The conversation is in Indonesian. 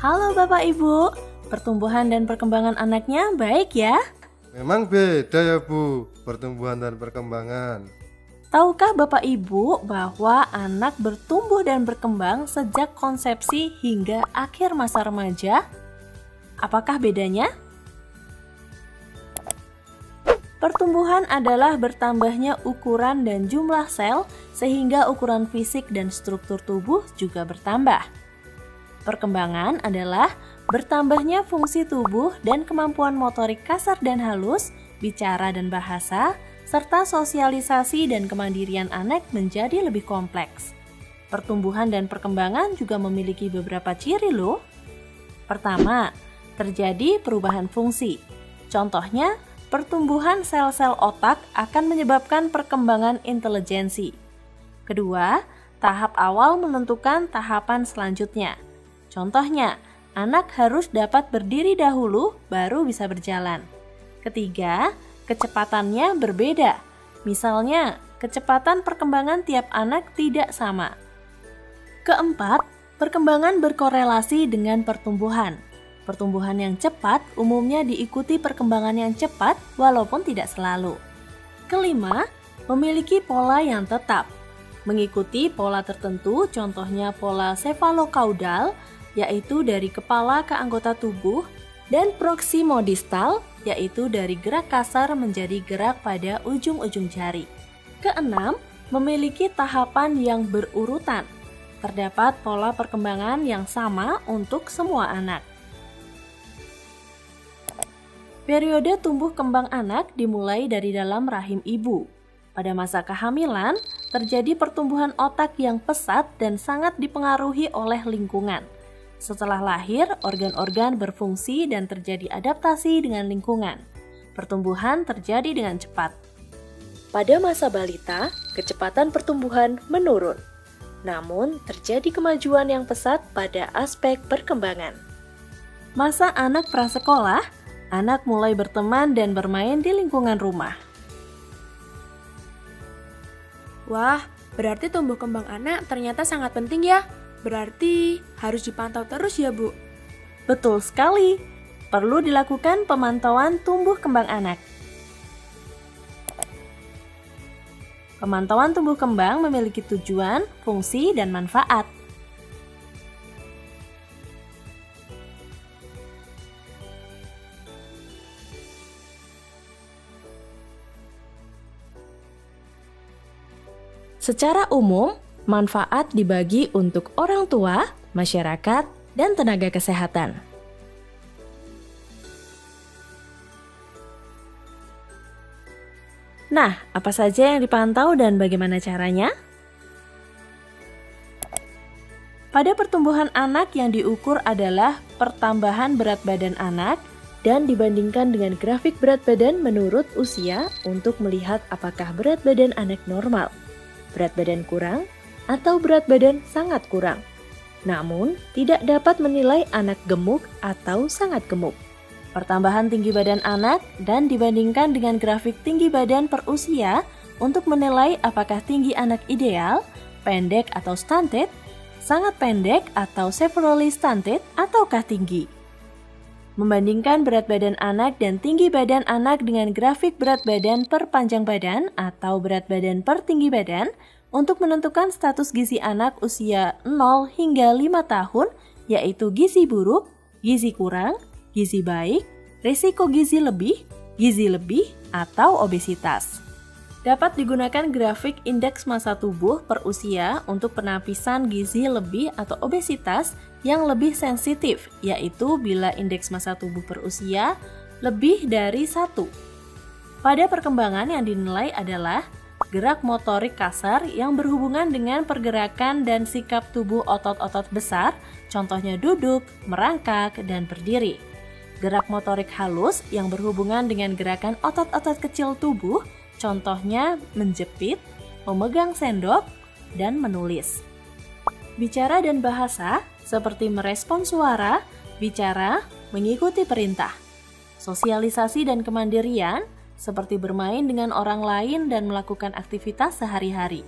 Halo Bapak Ibu, pertumbuhan dan perkembangan anaknya baik ya? Memang beda ya Bu, pertumbuhan dan perkembangan. Tahukah Bapak Ibu bahwa anak bertumbuh dan berkembang sejak konsepsi hingga akhir masa remaja? Apakah bedanya? Pertumbuhan adalah bertambahnya ukuran dan jumlah sel sehingga ukuran fisik dan struktur tubuh juga bertambah. Perkembangan adalah bertambahnya fungsi tubuh dan kemampuan motorik kasar dan halus, bicara dan bahasa, serta sosialisasi dan kemandirian anak menjadi lebih kompleks. Pertumbuhan dan perkembangan juga memiliki beberapa ciri loh. Pertama, terjadi perubahan fungsi. Contohnya, pertumbuhan sel-sel otak akan menyebabkan perkembangan intelijensi. Kedua, tahap awal menentukan tahapan selanjutnya. Contohnya, anak harus dapat berdiri dahulu baru bisa berjalan. Ketiga, kecepatannya berbeda. Misalnya, kecepatan perkembangan tiap anak tidak sama. Keempat, perkembangan berkorelasi dengan pertumbuhan. Pertumbuhan yang cepat umumnya diikuti perkembangan yang cepat walaupun tidak selalu. Kelima, memiliki pola yang tetap. Mengikuti pola tertentu, contohnya pola sefalokaudal, yaitu dari kepala ke anggota tubuh, dan proksimodistal, yaitu dari gerak kasar menjadi gerak pada ujung-ujung jari. Keenam, memiliki tahapan yang berurutan. Terdapat pola perkembangan yang sama untuk semua anak. Periode tumbuh kembang anak dimulai dari dalam rahim ibu. Pada masa kehamilan, terjadi pertumbuhan otak yang pesat dan sangat dipengaruhi oleh lingkungan. Setelah lahir, organ-organ berfungsi dan terjadi adaptasi dengan lingkungan. Pertumbuhan terjadi dengan cepat. Pada masa balita, kecepatan pertumbuhan menurun. Namun, terjadi kemajuan yang pesat pada aspek perkembangan. Masa anak prasekolah, anak mulai berteman dan bermain di lingkungan rumah. Wah, berarti tumbuh kembang anak ternyata sangat penting ya. Berarti harus dipantau terus ya, Bu? Betul sekali, perlu dilakukan pemantauan tumbuh kembang anak. Pemantauan tumbuh kembang memiliki tujuan, fungsi, dan manfaat. Secara umum, manfaat dibagi untuk orang tua, masyarakat, dan tenaga kesehatan. Nah, apa saja yang dipantau dan bagaimana caranya? Pada pertumbuhan anak yang diukur adalah pertambahan berat badan anak dan dibandingkan dengan grafik berat badan menurut usia untuk melihat apakah berat badan anak normal, berat badan kurang, atau berat badan sangat kurang. Namun, tidak dapat menilai anak gemuk atau sangat gemuk. Pertambahan tinggi badan anak dan dibandingkan dengan grafik tinggi badan per usia untuk menilai apakah tinggi anak ideal, pendek atau stunted, sangat pendek atau severely stunted, ataukah tinggi. Membandingkan berat badan anak dan tinggi badan anak dengan grafik berat badan per panjang badan atau berat badan per tinggi badan untuk menentukan status gizi anak usia 0 hingga 5 tahun, yaitu gizi buruk, gizi kurang, gizi baik, risiko gizi lebih, atau obesitas. Dapat digunakan grafik indeks massa tubuh per usia untuk penapisan gizi lebih atau obesitas yang lebih sensitif, yaitu bila indeks massa tubuh per usia lebih dari 1. Pada perkembangan yang dinilai adalah gerak motorik kasar yang berhubungan dengan pergerakan dan sikap tubuh otot-otot besar, contohnya duduk, merangkak, dan berdiri. Gerak motorik halus yang berhubungan dengan gerakan otot-otot kecil tubuh, contohnya menjepit, memegang sendok, dan menulis. Bicara dan bahasa seperti merespon suara, bicara, mengikuti perintah. Sosialisasi dan kemandirian seperti bermain dengan orang lain dan melakukan aktivitas sehari-hari.